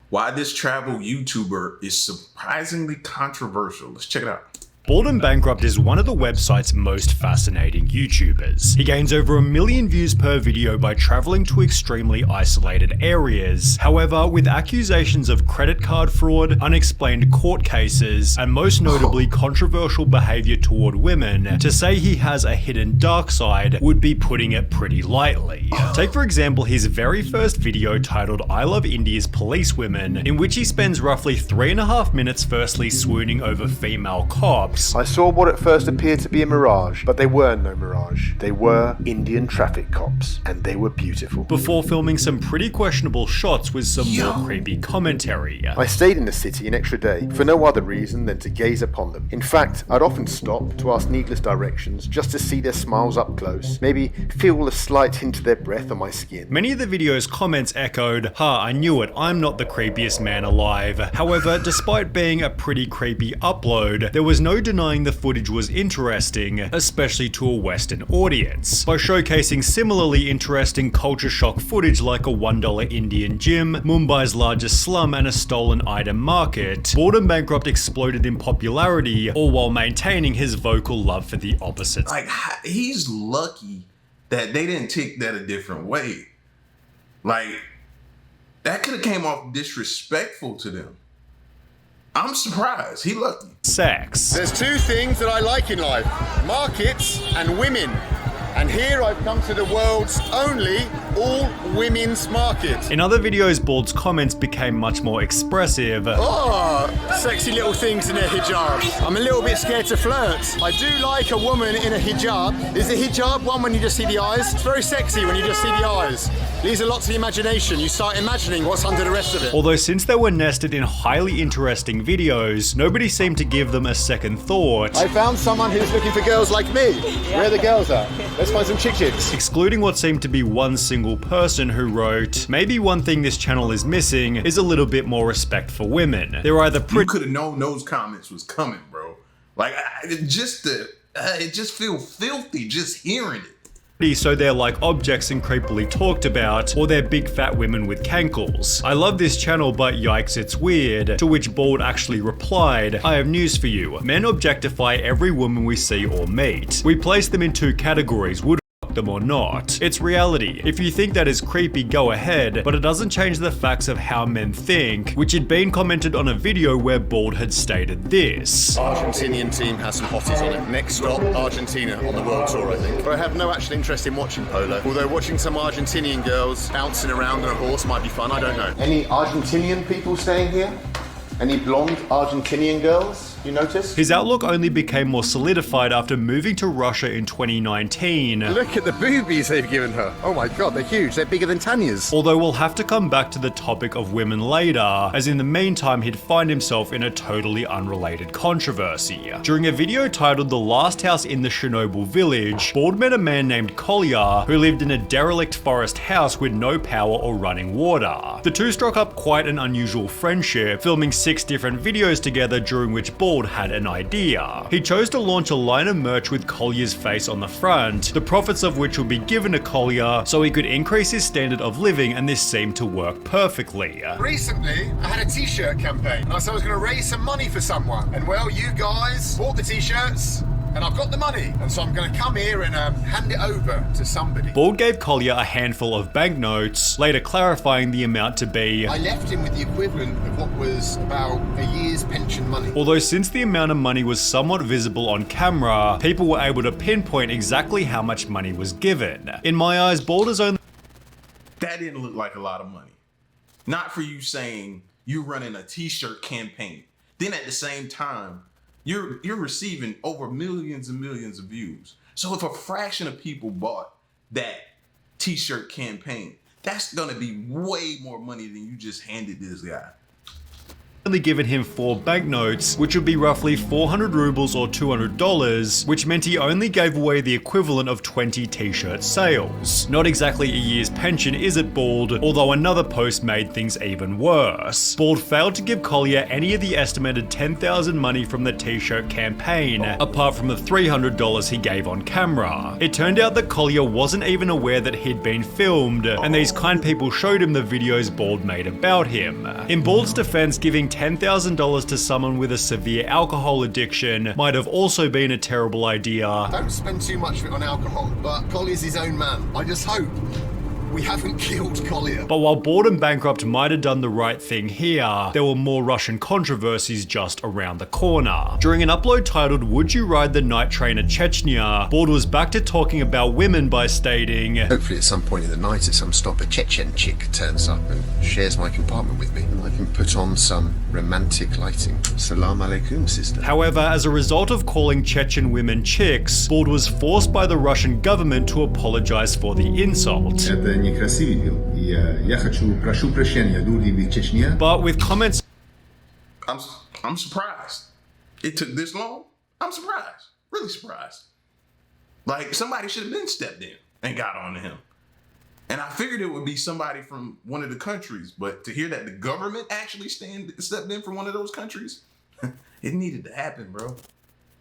why this travel YouTuber is surprisingly controversial. Let's check it out. Bald and Bankrupt is one of the website's most fascinating YouTubers. He gains over 1 million views per video by traveling to extremely isolated areas. However, with accusations of credit card fraud, unexplained court cases, and most notably controversial behavior toward women, to say he has a hidden dark side would be putting it pretty lightly. Take for example his very first video titled I Love India's Policewomen, in which he spends roughly 3.5 minutes firstly swooning over female cops. I saw what at first appeared to be a mirage, but they were no mirage. They were Indian traffic cops, and they were beautiful. Before filming some pretty questionable shots with some more creepy commentary. I stayed in the city an extra day, for no other reason than to gaze upon them. In fact, I'd often stop to ask needless directions just to see their smiles up close, maybe feel a slight hint of their breath on my skin. Many of the video's comments echoed, "Ha, I knew it, I'm not the creepiest man alive." However, despite being a pretty creepy upload, there was no denying the footage was interesting, especially to a Western audience. By showcasing similarly interesting culture shock footage like a $1 Indian gym, Mumbai's largest slum, and a stolen item market, Bald and Bankrupt exploded in popularity, all while maintaining his vocal love for the opposite. Like, he's lucky that they didn't take that a different way. Like, that could have came off disrespectful to them. I'm surprised. He lucky. Sex. There's two things that I like in life: markets and women. And here I've come to the world's only all-women's market. In other videos, Bald's comments became much more expressive. Oh, sexy little things in a hijab. I'm a little bit scared to flirt. I do like a woman in a hijab. Is the hijab one when you just see the eyes? It's very sexy when you just see the eyes. Leaves a lot to the imagination. You start imagining what's under the rest of it. Although since they were nested in highly interesting videos, nobody seemed to give them a second thought. I found someone who's looking for girls like me. Where are the girls at? Let's find some chicks. Excluding what seemed to be one single person who wrote, "Maybe one thing this channel is missing is a little bit more respect for women. They're either You could have known those comments was coming, bro. Like, it just feel filthy just hearing it. So they're like objects and creepily talked about, or they're big fat women with cankles. I love this channel, but yikes, it's weird." To which Bald actually replied, "I have news for you. Men objectify every woman we see or meet. We place them in two categories, would them or not. It's reality. If you think that is creepy, go ahead, but it doesn't change the facts of how men think," which had been commented on a video where Bald had stated this. Argentinian team has some hotties on it. Next stop, Argentina on the world tour, I think. But I have no actual interest in watching polo. Although watching some Argentinian girls bouncing around on a horse might be fun, I don't know. Any Argentinian people staying here? Any blonde Argentinian girls, you notice? His outlook only became more solidified after moving to Russia in 2019. Look at the boobies they've given her. Oh my god, they're huge. They're bigger than Tanya's. Although we'll have to come back to the topic of women later, as in the meantime he'd find himself in a totally unrelated controversy. During a video titled The Last House in the Chernobyl Village, Bald met a man named Kolya who lived in a derelict forest house with no power or running water. The two struck up quite an unusual friendship, filming 6 different videos together, during which Bald had an idea. He chose to launch a line of merch with Kolya's face on the front, the profits of which would be given to Kolya so he could increase his standard of living, and this seemed to work perfectly. Recently, I had a t-shirt campaign. I said I was going to raise some money for someone. And well, you guys bought the t-shirts, and I've got the money. And so I'm going to come here and hand it over to somebody. Bald gave Kolya a handful of banknotes, later clarifying the amount to be, I left him with the equivalent of what was about a year's pension money. Although since the amount of money was somewhat visible on camera, people were able to pinpoint exactly how much money was given. In my eyes, Bald is only... That didn't look like a lot of money. Not for you saying you're running a t-shirt campaign. Then at the same time, you're receiving over millions and millions of views. So if a fraction of people bought that t-shirt campaign, that's gonna be way more money than you just handed this guy. only given him 4 banknotes, which would be roughly 400 rubles or $200, which meant he only gave away the equivalent of 20 t-shirt sales. Not exactly a year's pension, is it, Bald? Although another post made things even worse. Bald failed to give Collier any of the estimated $10,000 money from the t-shirt campaign, apart from the $300 he gave on camera. It turned out that Collier wasn't even aware that he'd been filmed, and these kind people showed him the videos Bald made about him. In Bald's defense, giving $10,000 to someone with a severe alcohol addiction might have also been a terrible idea. Don't spend too much of it on alcohol, but Collier's his own man. I just hope we haven't killed Collier. But while Bald and Bankrupt might have done the right thing here, there were more Russian controversies just around the corner. During an upload titled "Would You Ride the Night Train to Chechnya?", Bald was back to talking about women by stating, "Hopefully at some point in the night at some stop a Chechen chick turns up and shares my compartment with me, and I can put on some romantic lighting. Salam alaikum, sister." However, as a result of calling Chechen women chicks, Bald was forced by the Russian government to apologize for the insult. But with comments, I'm surprised. It took this long. I'm surprised. Really surprised. Like, somebody should have been stepped in and got on to him. And I figured it would be somebody from one of the countries, but to hear that the government actually stepped in for one of those countries, it needed to happen, bro.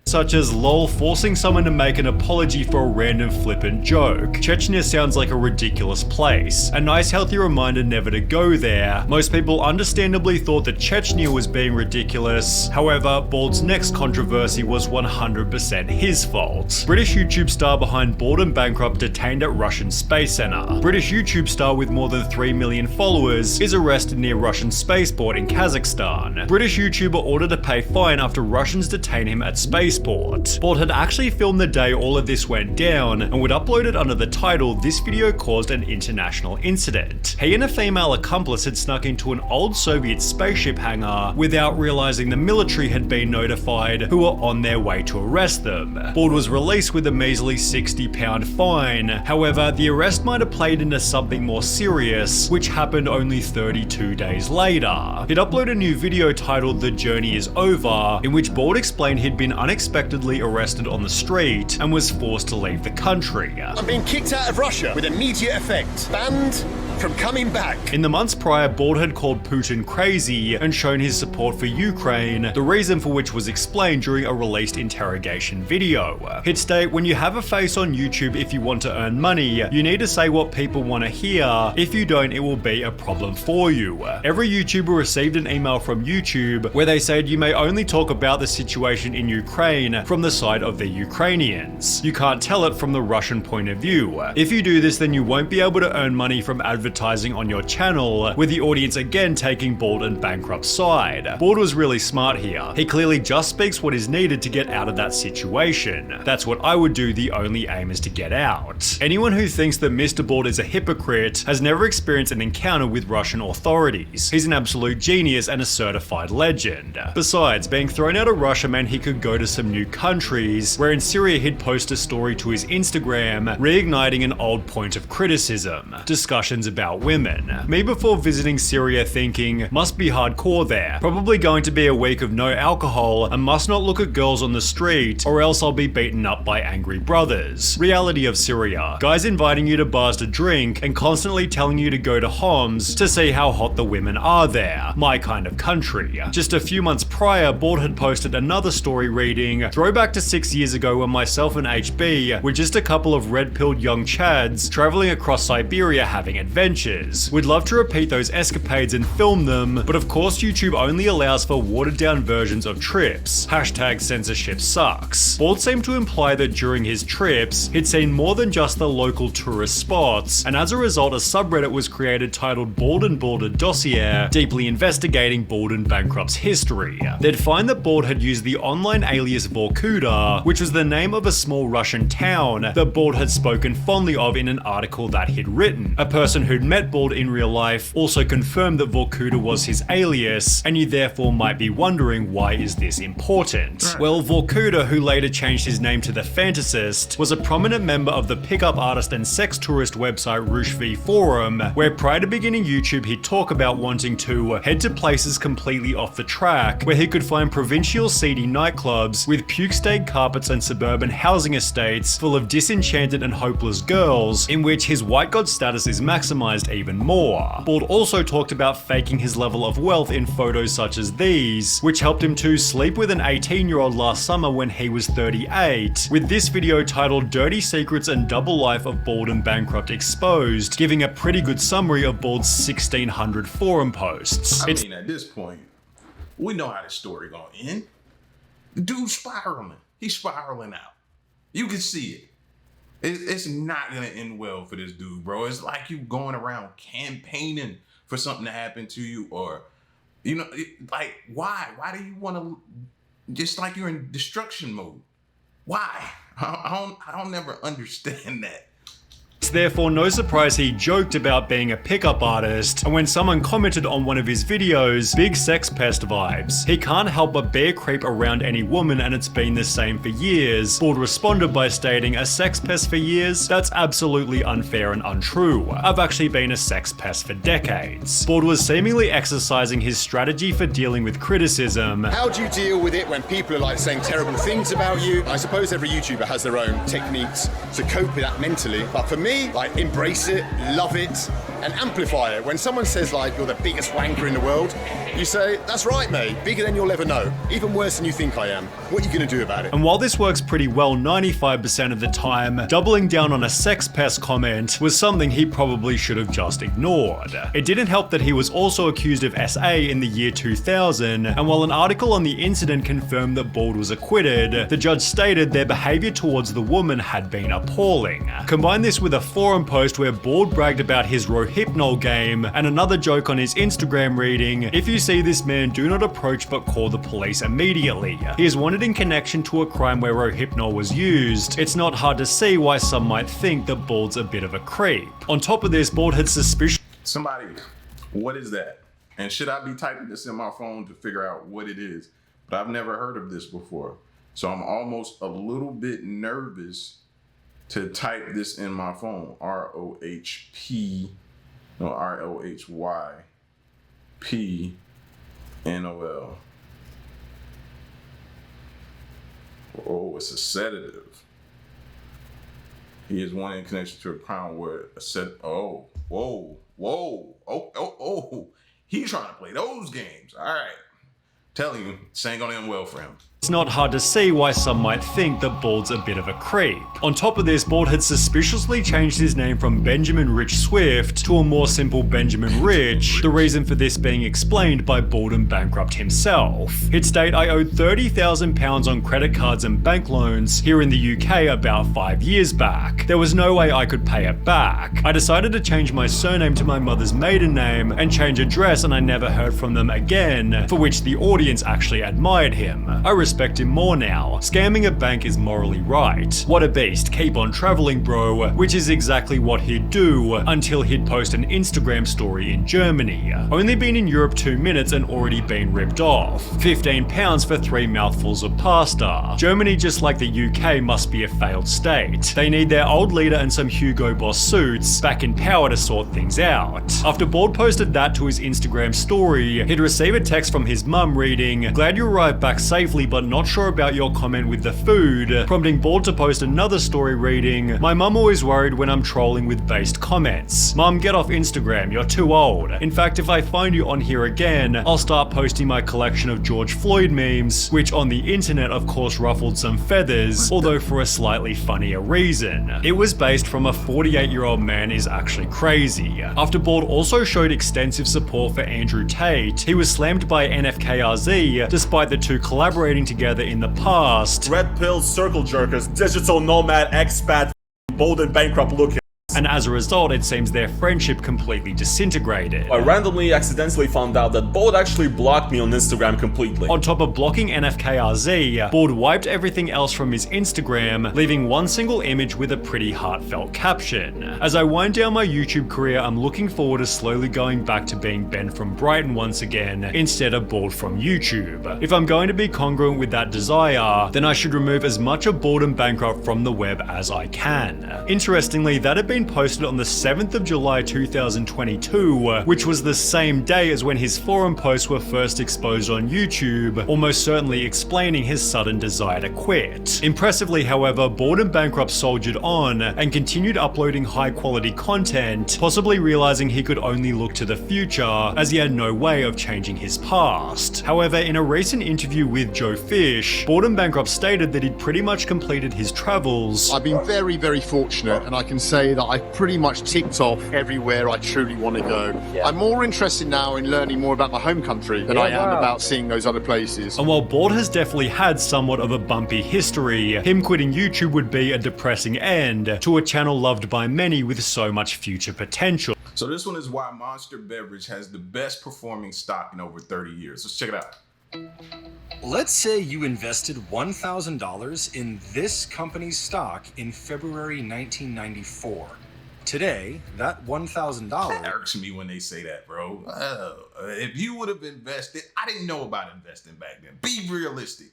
Such as lol forcing someone to make an apology for a random flippant joke. Chechnya sounds like a ridiculous place. A nice healthy reminder never to go there. Most people understandably thought that Chechnya was being ridiculous. However, Bald's next controversy was 100% his fault. British YouTube star behind Bald and Bankrupt detained at Russian Space Center. British YouTube star with more than 3 million followers is arrested near Russian spaceport in Kazakhstan. British YouTuber ordered to pay fine after Russians detain him at spaceport. Bald had actually filmed the day all of this went down and would upload it under the title "This video caused an international incident." He and a female accomplice had snuck into an old Soviet spaceship hangar without realizing the military had been notified, who were on their way to arrest them. Bald was released with a measly £60 fine. However, the arrest might have played into something more serious, which happened only 32 days later. He'd upload a new video titled "The Journey is Over," in which Bald explained he'd been unexpectedly arrested on the street and was forced to leave the country. I'm being kicked out of Russia with immediate effect. Banned from coming back. In the months prior, Bald had called Putin crazy and shown his support for Ukraine, the reason for which was explained during a released interrogation video. He'd state, "When you have a face on YouTube, if you want to earn money, you need to say what people want to hear. If you don't, it will be a problem for you." Every YouTuber received an email from YouTube where they said you may only talk about the situation in Ukraine from the side of the Ukrainians. You can't tell it from the Russian point of view. If you do this, then you won't be able to earn money from advertising on your channel, with the audience again taking Bald and Bankrupt's side. Bald was really smart here. He clearly just speaks what is needed to get out of that situation. That's what I would do, the only aim is to get out. Anyone who thinks that Mr. Bald is a hypocrite has never experienced an encounter with Russian authorities. He's an absolute genius and a certified legend. Besides, being thrown out of Russia meant he could go to some new countries, where in Syria he'd post a story to his Instagram, reigniting an old point of criticism: discussions about women. Me before visiting Syria thinking, must be hardcore there, probably going to be a week of no alcohol and must not look at girls on the street or else I'll be beaten up by angry brothers. Reality of Syria: guys inviting you to bars to drink and constantly telling you to go to Homs to see how hot the women are there. My kind of country. Just a few months prior, Bald had posted another story reading, "Throwback to 6 years ago when myself and HB were just a couple of red-pilled young chads traveling across Siberia having adventures. We'd love to repeat those escapades and film them, but of course YouTube only allows for watered-down versions of trips. Hashtag censorship sucks." Bald seemed to imply that during his trips, he'd seen more than just the local tourist spots, and as a result a subreddit was created titled Bald and Balder Dossier, deeply investigating Bald and Bankrupt's history. They'd find that Bald had used the online alias Vorkuta, which was the name of a small Russian town that Bald had spoken fondly of in an article that he'd written. A person who'd who'd met Bald in real life also confirmed that Vorkuta was his alias, and you therefore might be wondering, why is this important? Well, Vorkuta, who later changed his name to the Fantasist, was a prominent member of the pickup artist and sex tourist website Rushv Forum, where prior to beginning YouTube he'd talk about wanting to head to places completely off the track, where he could find provincial seedy nightclubs with puke-stained carpets and suburban housing estates full of disenchanted and hopeless girls, in which his white god status is maximized even more. Bald also talked about faking his level of wealth in photos such as these, which helped him to sleep with an 18-year-old last summer when he was 38, with this video titled Dirty Secrets and Double Life of Bald and Bankrupt Exposed, giving a pretty good summary of Bald's 1600 forum posts. I mean, at this point, we know how this story gonna end. The dude's spiraling. He's spiraling out. You can see it. It's not gonna end well for this dude, bro. It's like you going around campaigning for something to happen to you, or, you know, like, why? Why do you want to, just like you're in destruction mode? Why? I don't never understand that. It's therefore no surprise he joked about being a pickup artist, and when someone commented on one of his videos, big sex pest vibes. He can't help but bear creep around any woman and it's been the same for years. Bald responded by stating, a sex pest for years? That's absolutely unfair and untrue. I've actually been a sex pest for decades. Bald was seemingly exercising his strategy for dealing with criticism. How do you deal with it when people are like saying terrible things about you? I suppose every YouTuber has their own techniques to cope with that mentally, but for me, like, embrace it, love it, and amplify it. When someone says like you're the biggest wanker in the world, you say, that's right, mate, bigger than you'll ever know, even worse than you think I am. What are you gonna do about it? And while this works pretty well 95% of the time, doubling down on a sex pest comment was something he probably should have just ignored. It didn't help that he was also accused of SA in the year 2000, and while an article on the incident confirmed that Bald was acquitted, the judge stated their behavior towards the woman had been appalling. Combine this with a forum post where Bald bragged about his Rohypnol game, and another joke on his Instagram reading, if you see this man, do not approach but call the police immediately. He is wanted in connection to a crime where Rohypnol was used. It's not hard to see why some might think that Bald's a bit of a creep. On top of this, Bald had suspicion. Somebody, what is that? And should I be typing this in my phone to figure out what it is? But I've never heard of this before. So I'm almost a little bit nervous to type this in my phone. ROHYPNOL. Oh, it's a sedative. He is one in connection to a crime where a he's trying to play those games. All right. Telling you, this ain't gonna end well for him. It's not hard to see why some might think that Bald's a bit of a creep. On top of this, Bald had suspiciously changed his name from Benjamin Rich Swift to a more simple Benjamin Rich, the reason for this being explained by Bald and Bankrupt himself. He'd state, I owed £30,000 on credit cards and bank loans here in the UK about 5 years back. There was no way I could pay it back. I decided to change my surname to my mother's maiden name and change address, and I never heard from them again, for which the audience actually admired him. I respect him more now. Scamming a bank is morally right. What a beast, keep on traveling bro, which is exactly what he'd do until he'd post an Instagram story in Germany. Only been in Europe 2 minutes and already been ripped off. £15 for 3 mouthfuls of pasta. Germany, just like the UK, must be a failed state. They need their old leader and some Hugo Boss suits back in power to sort things out. After Bald posted that to his Instagram story, he'd receive a text from his mum reading, glad you arrived back safely but not sure about your comment with the food, prompting Bald to post another story reading, my mum always worried when I'm trolling with based comments. Mum, get off Instagram, you're too old. In fact, if I find you on here again, I'll start posting my collection of George Floyd memes, which on the internet of course ruffled some feathers, although for a slightly funnier reason. It was based from a 48-year-old man is actually crazy. After Bald also showed extensive support for Andrew Tate, he was slammed by NFKRZ despite the two collaborating together in the past. Red pill circle jerkers, digital nomad expat, Bold and Bankrupt looking. and as a result, it seems their friendship completely disintegrated. I randomly accidentally found out that Board actually blocked me on Instagram completely. On top of blocking NFKRZ, Board wiped everything else from his Instagram, leaving one single image with a pretty heartfelt caption. As I wind down my YouTube career, I'm looking forward to slowly going back to being Ben from Brighton once again, instead of Board from YouTube. If I'm going to be congruent with that desire, then I should remove as much of Bored and Bankrupt from the web as I can. Interestingly, that had been posted on the 7th of July 2022, which was the same day as when his forum posts were first exposed on YouTube, almost certainly explaining his sudden desire to quit. Impressively, however, Bored and Bankrupt soldiered on and continued uploading high quality content, possibly realizing he could only look to the future as he had no way of changing his past. However, in a recent interview with Joe Fish, Bored and Bankrupt stated that he'd pretty much completed his travels. I've been very, very fortunate, and I can say that I've pretty much ticked off everywhere I truly want to go. I'm more interested now in learning more about my home country than I am about seeing those other places. And while Bored has definitely had somewhat of a bumpy history, him quitting YouTube would be a depressing end to a channel loved by many with so much future potential. So this one is why Monster Beverage has the best performing stock in over 30 years. Let's check it out. Let's say you invested $1,000 in this company's stock in February 1994. Today, that $1,000... That irks me when they say that, bro. If you would have invested, I didn't know about investing back then. Be realistic.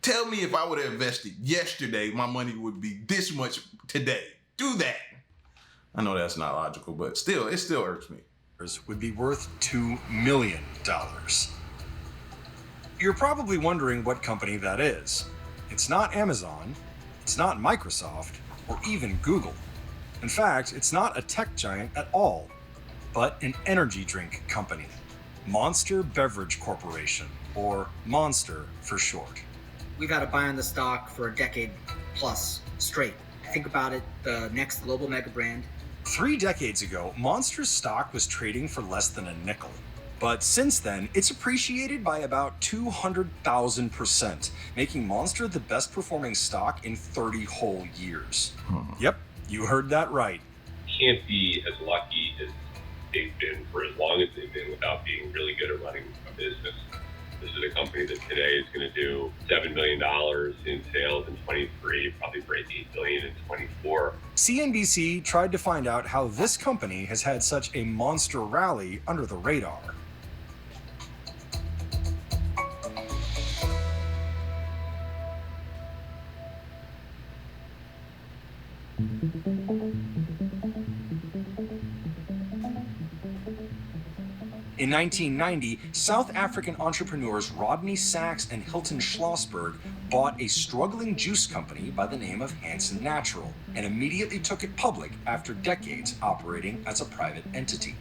Tell me if I would have invested yesterday, my money would be this much today. Do that. I know that's not logical, but still, it still irks me. would be worth $2 million. You're probably wondering what company that is. It's not Amazon, it's not Microsoft, or even Google. In fact, it's not a tech giant at all, but an energy drink company. Monster Beverage Corporation, or Monster for short. We've had a buy on the stock for a decade plus straight. Think about it, the next global mega brand. 3 decades ago, Monster's stock was trading for less than a nickel. But since then, it's appreciated by about 200,000%, making Monster the best performing stock in 30 whole years. Yep, you heard that right. Can't be as lucky as they've been for as long as they've been without being really good at running a business. This is a company that today is going to do $7 million in sales in 23, probably break $8 billion in 24. CNBC tried to find out how this company has had such a monster rally under the radar. In 1990, South African entrepreneurs Rodney Sachs and Hilton Schlossberg bought a struggling juice company by the name of Hansen Natural and immediately took it public after decades operating as a private entity.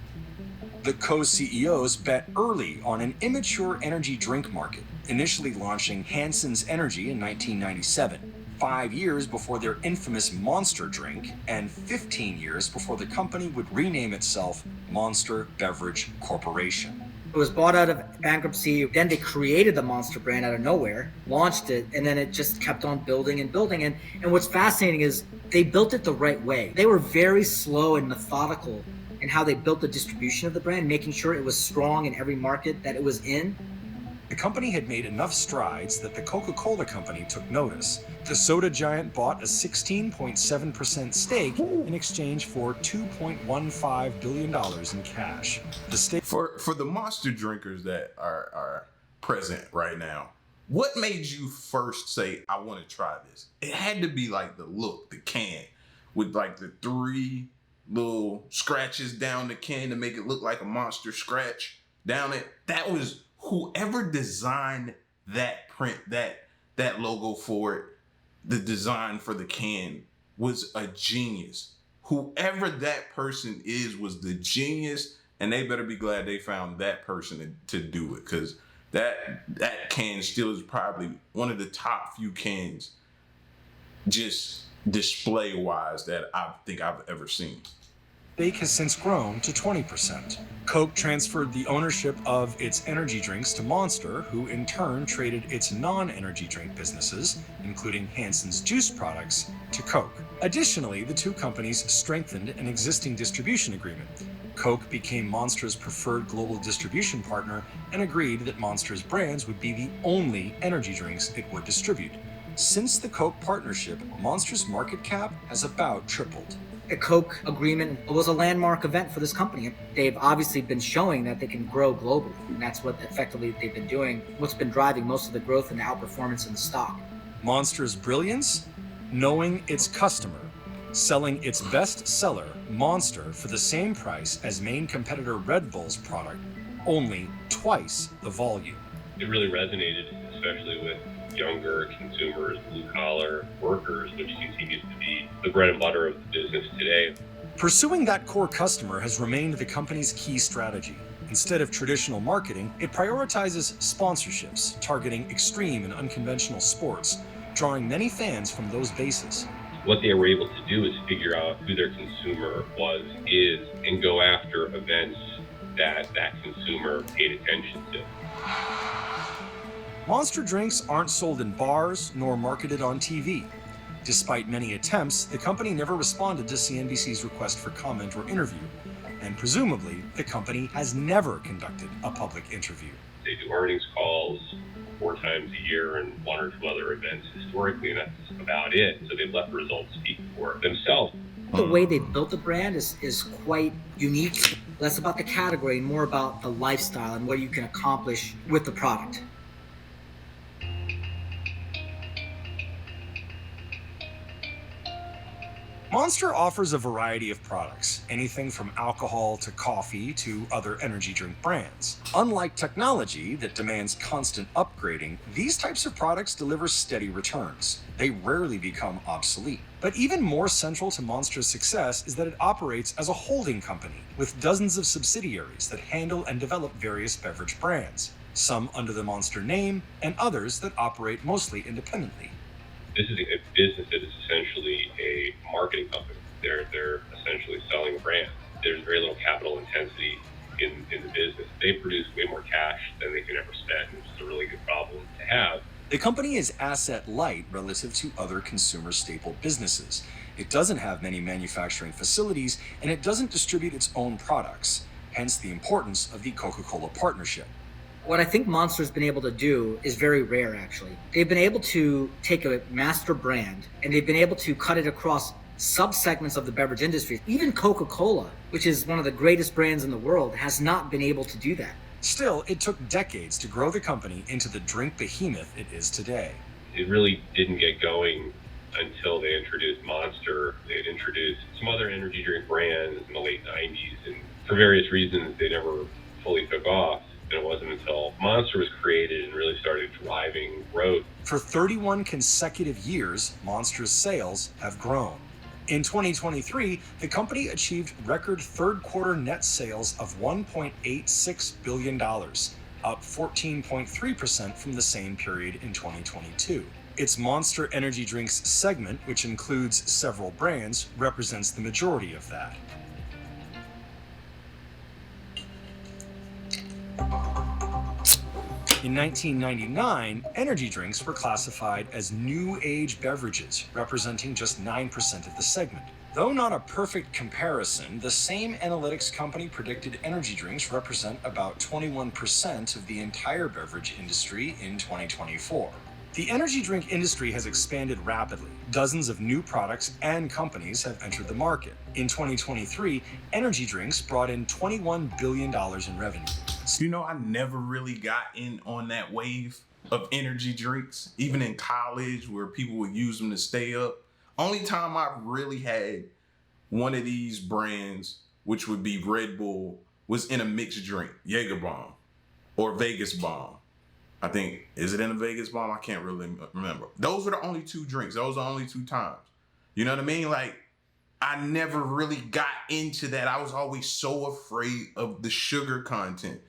The co-CEOs bet early on an immature energy drink market, initially launching Hansen's Energy in 1997. 5 years before their infamous Monster drink, and 15 years before the company would rename itself Monster Beverage Corporation. It was bought out of bankruptcy, then they created the Monster brand out of nowhere, launched it, and then it just kept on building and building. And what's fascinating is they built it the right way. They were very slow and methodical in how they built the distribution of the brand, making sure it was strong in every market that it was in. The company had made enough strides that the Coca-Cola company took notice. The soda giant bought a 16.7% stake in exchange for $2.15 billion in cash. The stake For the Monster drinkers that are present right now, what made you first say, I want to try this? It had to be like the look, the can, with like the 3 little scratches down the can to make it look like a Monster scratch down it. That was whoever designed that print, that logo for it, the design for the can was a genius. Whoever that person is was the genius, and they better be glad they found that person to do it, because that can still is probably one of the top few cans, just display wise, that I think I've ever seen. stake has since grown to 20%. Coke transferred the ownership of its energy drinks to Monster, who in turn traded its non-energy drink businesses, including Hansen's juice products, to Coke. Additionally, the two companies strengthened an existing distribution agreement. Coke became Monster's preferred global distribution partner and agreed that Monster's brands would be the only energy drinks it would distribute. Since the Coke partnership, Monster's market cap has about tripled. The Coke agreement was a landmark event for this company. They've obviously been showing that they can grow globally, and that's what effectively they've been doing, what's been driving most of the growth and the outperformance in the stock. Monster's brilliance? Knowing its customer. Selling its best seller, Monster, for the same price as main competitor Red Bull's product, only twice the volume. It really resonated, especially with younger consumers, blue-collar workers, which continues to be the bread and butter of the business today. Pursuing that core customer has remained the company's key strategy. Instead of traditional marketing, it prioritizes sponsorships, targeting extreme and unconventional sports, drawing many fans from those bases. What they were able to do is figure out who their consumer is, and go after events that consumer paid attention to. Monster drinks aren't sold in bars nor marketed on TV. Despite many attempts, the company never responded to CNBC's request for comment or interview, and presumably, the company has never conducted a public interview. They do earnings calls 4 times a year and 1 or 2 other events historically, and that's about it. So they've let the results speak for themselves. The way they built the brand is quite unique. Less about the category and more about the lifestyle and what you can accomplish with the product. Monster offers a variety of products, anything from alcohol to coffee to other energy drink brands. Unlike technology that demands constant upgrading, these types of products deliver steady returns. They rarely become obsolete. But even more central to Monster's success is that it operates as a holding company with dozens of subsidiaries that handle and develop various beverage brands, some under the Monster name and others that operate mostly independently. This is a business that is essentially a marketing company. They're essentially selling a brand. There's very little capital intensity in the business. They produce way more cash than they can ever spend, which is a really good problem to have. The company is asset light relative to other consumer staple businesses. It doesn't have many manufacturing facilities, and it doesn't distribute its own products, hence the importance of the Coca-Cola partnership. What I think Monster's been able to do is very rare, actually. They've been able to take a master brand and they've been able to cut it across sub-segments of the beverage industry. Even Coca-Cola, which is one of the greatest brands in the world, has not been able to do that. Still, it took decades to grow the company into the drink behemoth it is today. It really didn't get going until they introduced Monster. They had introduced some other energy drink brands in the late 90s, and for various reasons, they never fully took off. And it wasn't until Monster was created and really started driving growth. For 31 consecutive years, Monster's sales have grown. In 2023, the company achieved record third quarter net sales of $1.86 billion, up 14.3% from the same period in 2022. Its Monster Energy Drinks segment, which includes several brands, represents the majority of that. In 1999, energy drinks were classified as new age beverages, representing just 9% of the segment. Though not a perfect comparison, the same analytics company predicted energy drinks represent about 21% of the entire beverage industry in 2024. The energy drink industry has expanded rapidly. Dozens of new products and companies have entered the market. In 2023, energy drinks brought in $21 billion in revenue. You know, I never really got in on that wave of energy drinks, even in college where people would use them to stay up. Only time I really had one of these brands, which would be Red Bull, was in a mixed drink, Jaeger Bomb or Vegas Bomb. I think, is it in a Vegas Bomb? I can't really remember. Those were the only 2 drinks. Those are the only 2 times. You know what I mean? Like, I never really got into that. I was always so afraid of the sugar content.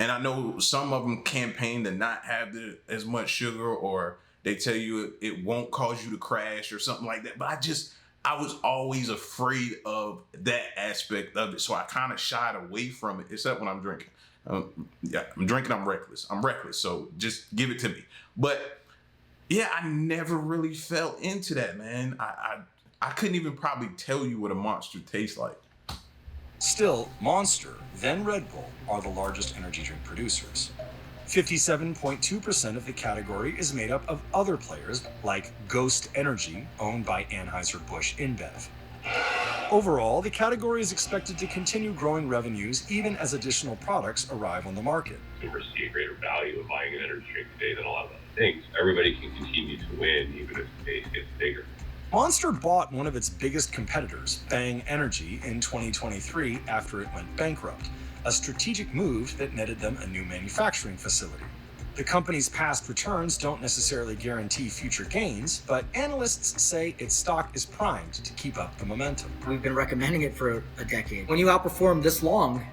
And I know some of them campaign to not have as much sugar, or they tell you it won't cause you to crash or something like that. But I was always afraid of that aspect of it. So I kind of shied away from it, except when I'm drinking. Yeah, I'm drinking, I'm reckless. I'm reckless. So just give it to me. But yeah, I never really fell into that, man. I couldn't even probably tell you what a Monster tastes like. Still, Monster, then Red Bull, are the largest energy drink producers. 57.2% of the category is made up of other players like Ghost Energy, owned by Anheuser-Busch InBev. Overall, the category is expected to continue growing revenues even as additional products arrive on the market. Consumers see a greater value of buying an energy drink today than a lot of other things. Everybody can continue to win even if the base gets bigger. Monster bought one of its biggest competitors, Bang Energy, in 2023 after it went bankrupt, a strategic move that netted them a new manufacturing facility. The company's past returns don't necessarily guarantee future gains, but analysts say its stock is primed to keep up the momentum. We've been recommending it for a decade. When you outperform this long,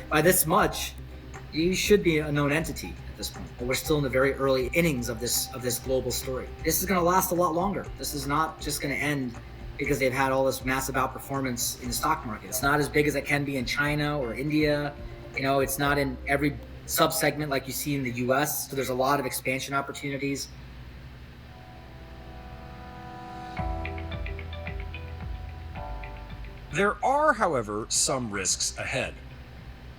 by this much, you should be a known entity at this point. But we're still in the very early innings of this global story. This is going to last a lot longer. This is not just going to end because they've had all this massive outperformance in the stock market. It's not as big as it can be in China or India. You know, it's not in every sub-segment like you see in the US. So there's a lot of expansion opportunities. There are, however, some risks ahead.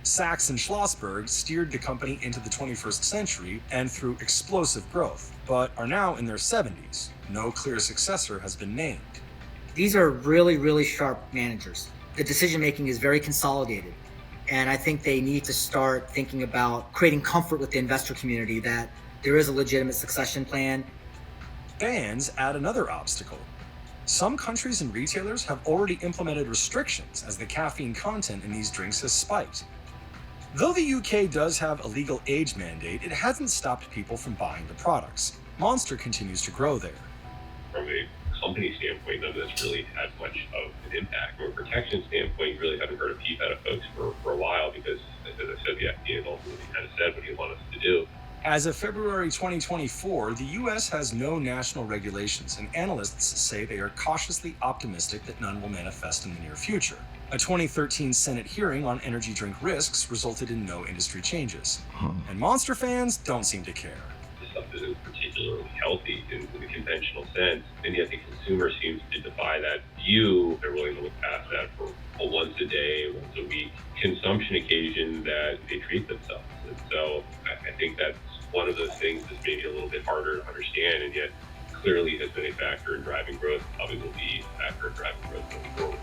Sachs and Schlossberg steered the company into the 21st century and through explosive growth, but are now in their 70s. No clear successor has been named. These are really, really sharp managers. The decision-making is very consolidated. And I think they need to start thinking about creating comfort with the investor community that there is a legitimate succession plan. Bans add another obstacle. Some countries and retailers have already implemented restrictions as the caffeine content in these drinks has spiked. Though the UK does have a legal age mandate, it hasn't stopped people from buying the products. Monster continues to grow there. From a company standpoint, none of this really had much of an impact. From a protection standpoint, you really haven't heard a peep out of folks for a while because, as I said, the FDA has ultimately kind of said what they want us to do. As of February 2024, the US has no national regulations, and analysts say they are cautiously optimistic that none will manifest in the near future. A 2013 Senate hearing on energy drink risks resulted in no industry changes. And Monster fans don't seem to care. This stuff isn't particularly healthy in the conventional sense, and yet the consumer seems to defy that view. They're willing to look past that for a once a day, once a week consumption occasion that they treat themselves. And so I think that's one of those things that's maybe a little bit harder to understand, and yet clearly has been a factor in driving growth, probably will be a factor in driving growth going forward.